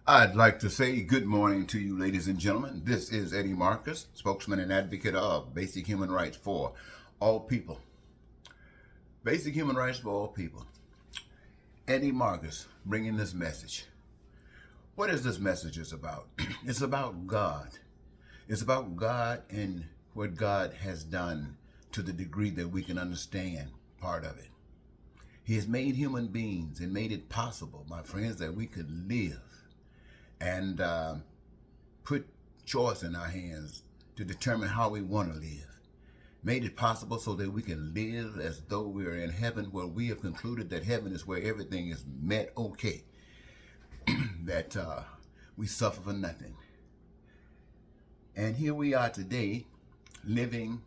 I'd like to say good morning to you, ladies and gentlemen. This is Eddie Marcus, spokesman and advocate of basic human rights for all people. Basic human rights for all people. Eddie Marcus bringing this message. What is this message is about? It's about God. It's about God and what God has done to the degree that we can understand part of it. He has made human beings and made it possible, my friends, that we could live and put choice in our hands to determine how we want to live. Made it possible so that we can live as though we are in heaven, where we have concluded that heaven is where everything is met okay, that we suffer for nothing. And here we are today living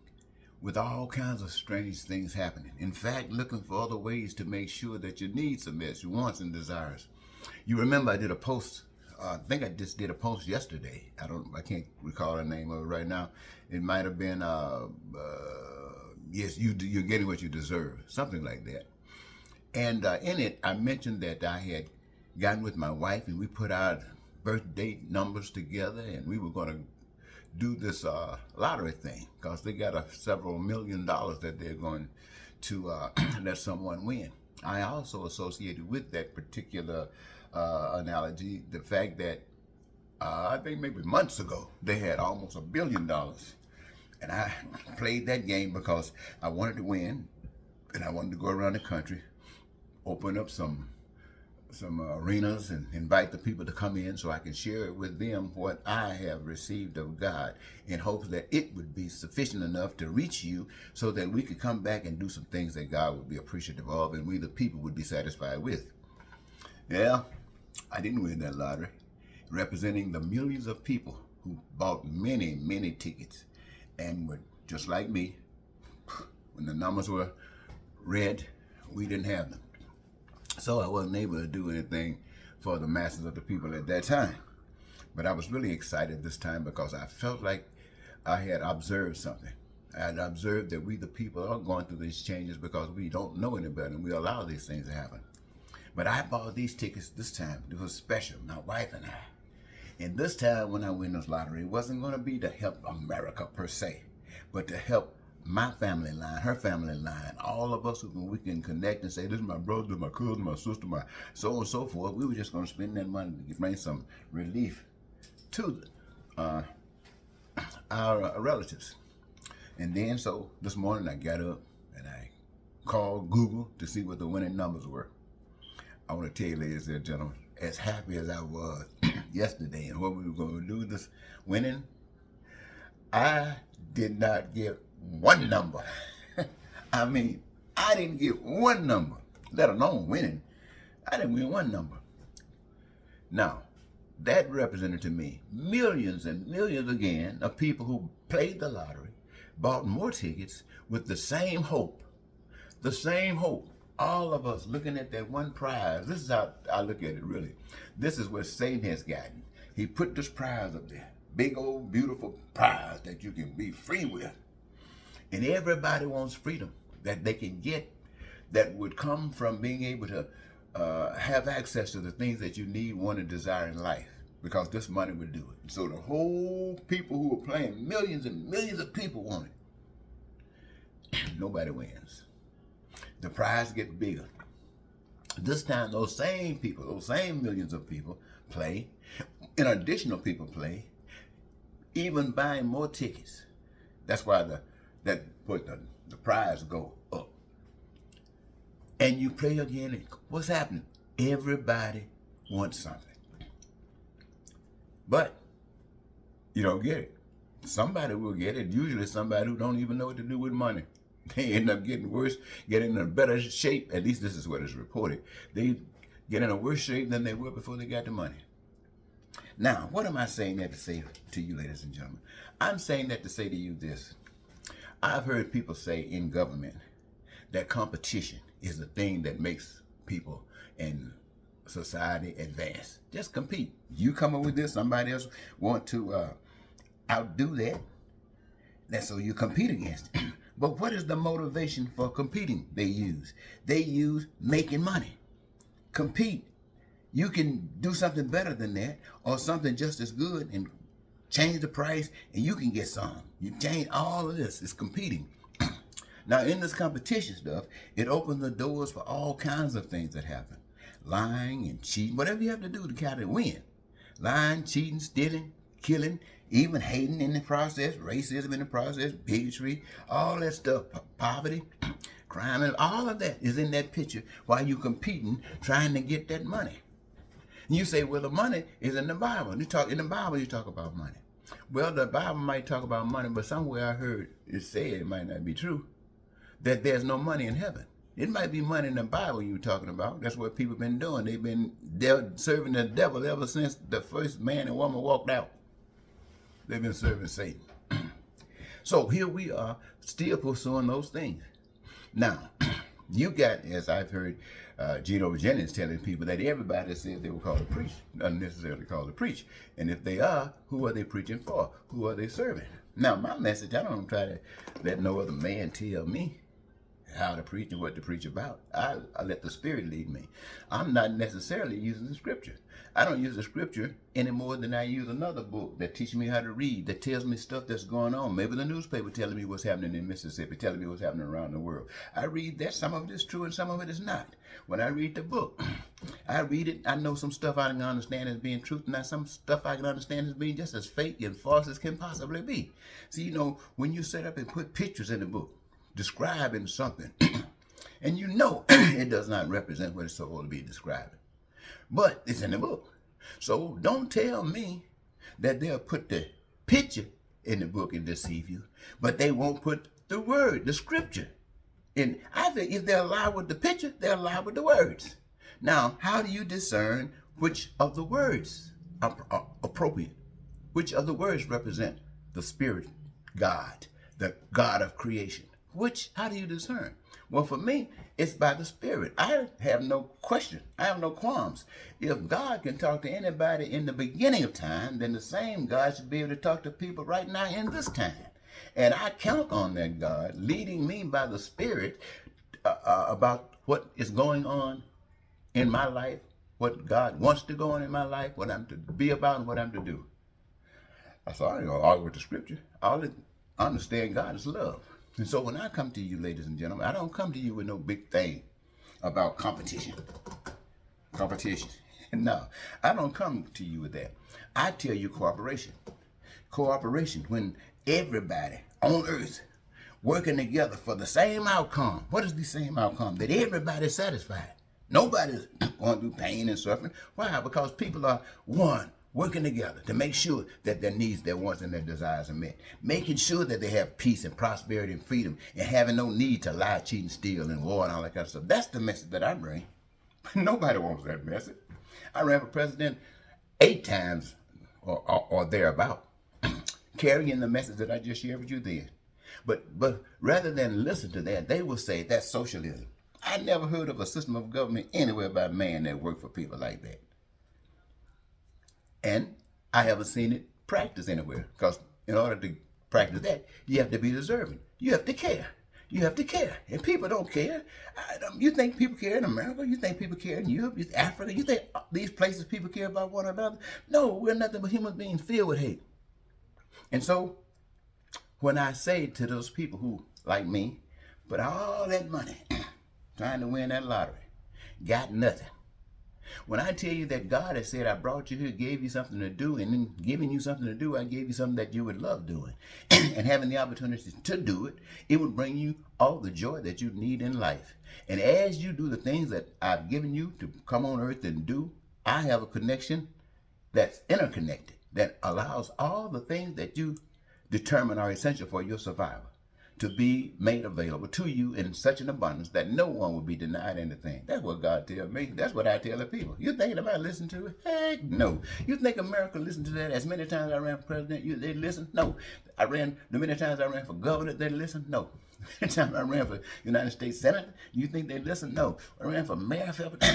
with all kinds of strange things happening. In fact, looking for other ways to make sure that your needs are met, your wants and desires. You remember I did a post, I think I just did a post yesterday. I can't recall the name of it right now. It might have been, yes, you're getting what you deserve, something like that. And in it, I mentioned that I had gotten with my wife and we put our birth date numbers together and we were going to do this lottery thing because they got several $1,000,000 that they're going to let someone win. I also associated with that particular analogy the fact that I think maybe months ago they had almost $1 billion, and I played that game because I wanted to win, and I wanted to go around the country, open up some arenas and invite the people to come in so I can share with them what I have received of God in hopes that it would be sufficient enough to reach you so that we could come back and do some things that God would be appreciative of and we the people would be satisfied with. Yeah, I didn't win that lottery, representing the millions of people who bought many, many tickets and were just like me. When the numbers were red, we didn't have them. So I wasn't able to do anything for the masses of the people at that time. But I was really excited this time because I felt like I had observed something. I had observed that we the people are going through these changes because we don't know any better and we allow these things to happen. But I bought these tickets this time. It was special, my wife and I. And this time when I win this lottery, it wasn't going to be to help America per se, but to help my family line, her family line, all of us who we can connect and say, this is my brother, my cousin, my sister, my so on and so forth. We were just going to spend that money to bring some relief to our relatives. And then so this morning I got up and I called Google to see what the winning numbers were. I want to tell you, ladies and gentlemen, as happy as I was yesterday and what we were going to do this winning, I did not get one number. I mean, I didn't get one number, let alone winning. I didn't win one number. Now, that represented to me millions and millions again of people who played the lottery, bought more tickets with the same hope. The same hope. All of us looking at that one prize. This is how I look at it, really. This is what Satan has gotten. He put this prize up there. Big old beautiful prize that you can be free with. And everybody wants freedom that they can get that would come from being able to have access to the things that you need, want, and desire in life, because this money would do it. So the whole people who are playing, millions and millions of people want it. Nobody wins. The prize gets bigger. This time, those same people, those same millions of people play, and additional people play, even buying more tickets. That's why the prize go up. And you play again, and what's happening? Everybody wants something. But you don't get it. Somebody will get it, usually somebody who don't even know what to do with money. They end up getting worse, getting in a better shape. At least this is what is reported. They get in a worse shape than they were before they got the money. Now, what am I saying that to say to you, ladies and gentlemen? I'm saying that to say to you this. I've heard people say in government that competition is the thing that makes people in society advance. Just compete. You come up with this, somebody else want to outdo that. That's so you compete against it. But what is the motivation for competing they use? They use making money. Compete. you can do something better than that or something just as good and change the price and you can get some. You change all of this. It's competing. Now, in this competition stuff, it opens the doors for all kinds of things that happen. Lying and cheating, whatever you have to do to kind of win. Lying, cheating, stealing, killing, even hating in the process, racism in the process, bigotry, all that stuff, poverty, crime, and all of that is in that picture while you're competing, trying to get that money. And you say, well, the money is in the Bible. In the Bible, you talk about money. Well, the Bible might talk about money, but somewhere I heard it said, it might not be true, that there's no money in heaven. It might be money in the Bible you're talking about. That's what people have been doing. They've been serving the devil ever since the first man and woman walked out. They've been serving Satan. So here we are, still pursuing those things. Now, you got, as I've heard Gino Jennings telling people, that everybody says they were called to preach, not necessarily called to preach. And if they are, who are they preaching for? Who are they serving? Now, my message, I don't try to let no other man tell me how to preach and what to preach about. I let the Spirit lead me. I'm not necessarily using the scripture. I don't use the scripture any more than I use another book that teaches me how to read, that tells me stuff that's going on. Maybe the newspaper telling me what's happening in Mississippi, telling me what's happening around the world. I read that. Some of it is true and some of it is not. When I read the book, I read it. I know some stuff I can understand as being truth, and some stuff I can understand as being just as fake and false as can possibly be. See, you know, when you set up and put pictures in the book, describing something, and you know it does not represent what it's supposed to be describing, but it's in the book. So don't tell me that they'll put the picture in the book and deceive you, but they won't put the word, the scripture. And I think if they're alive with the picture, they're alive with the words. Now, how do you discern which of the words are appropriate? Which of the words represent the Spirit, God, the God of creation? How do you discern? Well, for me, it's by the Spirit. I have no question. I have no qualms. If God can talk to anybody in the beginning of time, then the same God should be able to talk to people right now in this time. And I count on that God leading me by the Spirit about what is going on in my life, what God wants to go on in my life, what I'm to be about, and what I'm to do. That's all I ain't gonna argue with the scripture. All I understand God is love. And so when I come to you, ladies and gentlemen, I don't come to you with no big thing about competition. No, I don't come to you with that. I tell you cooperation. Cooperation, when everybody on earth working together for the same outcome. What is the same outcome? That everybody's satisfied. Nobody's going through pain and suffering. Why? Because people are one, working together to make sure that their needs, their wants, and their desires are met. Making sure that they have peace and prosperity and freedom and having no need to lie, cheat, and steal and war and all that kind of stuff. That's the message that I bring. Nobody wants that message. I ran for president 8 times or thereabout, carrying the message that I just shared with you then. But rather than listen to that, they will say that's socialism. I never heard of a system of government anywhere by man that worked for people like that. And I haven't seen it practiced anywhere, because in order to practice that, you have to be deserving. You have to care. You have to care. And people don't care. You think people care in America? You think people care in Europe? Africa? You think these places people care about one another? No, we're nothing but human beings filled with hate. And so when I say to those people who, like me, put all that money trying to win that lottery, got nothing. When I tell you that God has said, I brought you here, gave you something to do, and in giving you something to do, I gave you something that you would love doing. And having the opportunity to do it, it would bring you all the joy that you need in life. And as you do the things that I've given you to come on earth and do, I have a connection that's interconnected, that allows all the things that you determine are essential for your survival to be made available to you in such an abundance that no one will be denied anything. That's what God tells me. That's what I tell the people. You thinking about listening to it? Heck no. You think America listened to that as many times I ran for president? They listen? No. The many times I ran for governor, they listen? No. The time I ran for United States Senate, you think they listen? No. When I ran for mayor,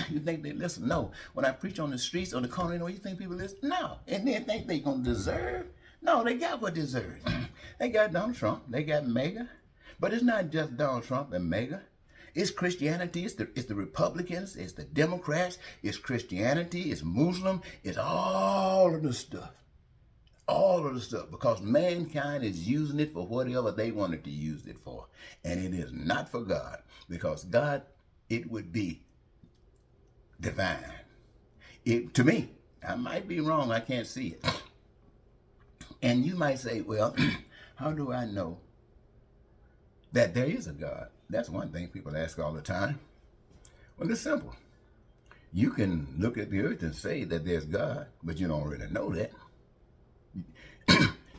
you think they listen? No. When I preach on the streets, on the corner, you think people listen? No. And then think they gonna deserve? No, they got what deserves. They got Donald Trump. They got MAGA. But it's not just Donald Trump and MAGA. It's Christianity, it's the Republicans, it's the Democrats, it's Christianity, it's Muslim, it's all of the stuff. All of the stuff, because mankind is using it for whatever they wanted to use it for. And it is not for God, because God, it would be divine. To me, I might be wrong, I can't see it. And you might say, well, how do I know that there is a God? That's one thing people ask all the time. Well, it's simple. You can look at the earth and say that there's God, but you don't really know that.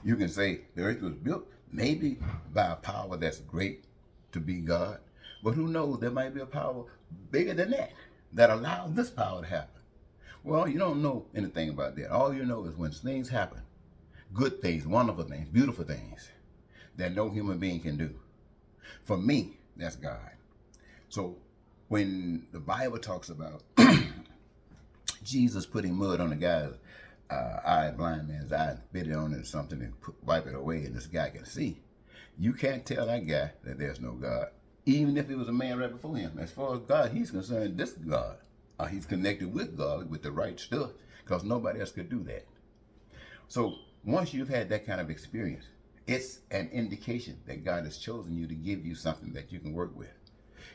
You can say the earth was built maybe by a power that's great to be God, but who knows, there might be a power bigger than that allowed this power to happen. Well, you don't know anything about that. All you know is when things happen, good things, wonderful things, beautiful things that no human being can do. For me, that's God. So when the Bible talks about Jesus putting mud on the guy's eye, blind man's eye, spit it on it or something and wipe it away and this guy can see, you can't tell that guy that there's no God. Even if it was a man right before him. As far as God, he's concerned, this is God. He's connected with God with the right stuff, because nobody else could do that. So once you've had that kind of experience, it's an indication that God has chosen you to give you something that you can work with.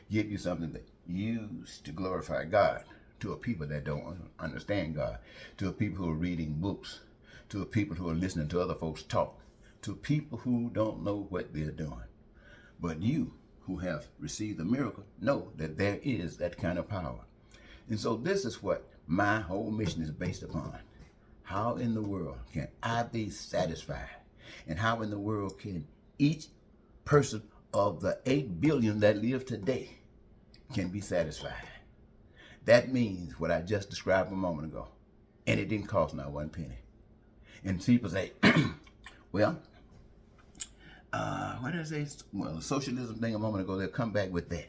Give you something that you use to glorify God to a people that don't understand God, to a people who are reading books, to a people who are listening to other folks talk, to people who don't know what they're doing. But you, who have received the miracle, know that there is that kind of power. And so this is what my whole mission is based upon. How in the world can I be satisfied? And how in the world can each person of the 8 billion that live today can be satisfied? That means what I just described a moment ago. And it didn't cost not one penny. And people say, well, what did I say? Well, the socialism thing a moment ago, they'll come back with that.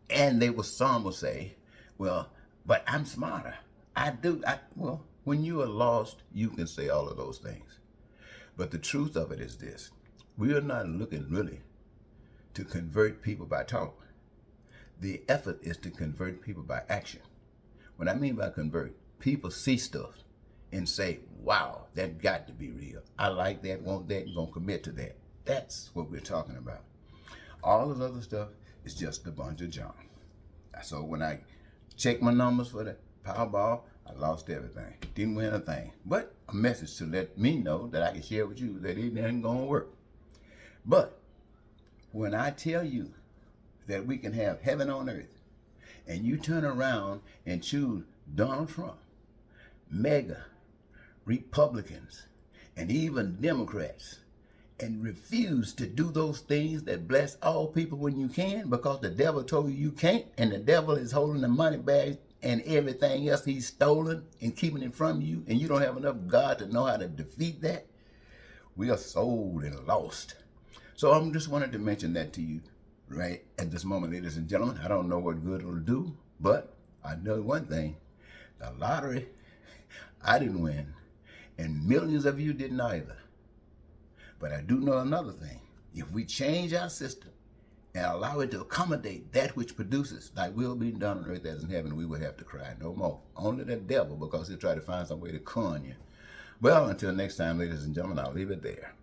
And some will say, well, but I'm smarter. Well, when you are lost, you can say all of those things. But the truth of it is this. We are not looking really to convert people by talk. The effort is to convert people by action. What I mean by convert, people see stuff and say, wow, that got to be real. I like that, want that, and gonna commit to that. That's what we're talking about. All this other stuff is just a bunch of junk. So when I checked my numbers for the Powerball, I lost everything. Didn't win a thing. But a message to let me know that I can share with you that it ain't gonna work. But when I tell you that we can have heaven on earth, and you turn around and choose Donald Trump, MAGA, Republicans, and even Democrats, and refuse to do those things that bless all people when you can, because the devil told you you can't, and the devil is holding the money bags and everything else he's stolen and keeping it from you, and you don't have enough God to know how to defeat that, we are sold and lost. So I just wanted to mention that to you right at this moment, ladies and gentlemen. I don't know what good it'll do, but I know one thing. The lottery, I didn't win, and millions of you didn't either. But I do know another thing. If we change our system and allow it to accommodate that which produces, thy will be done on earth as in heaven, we will have to cry no more. Only the devil, because he'll try to find some way to con you. Well, until next time, ladies and gentlemen, I'll leave it there.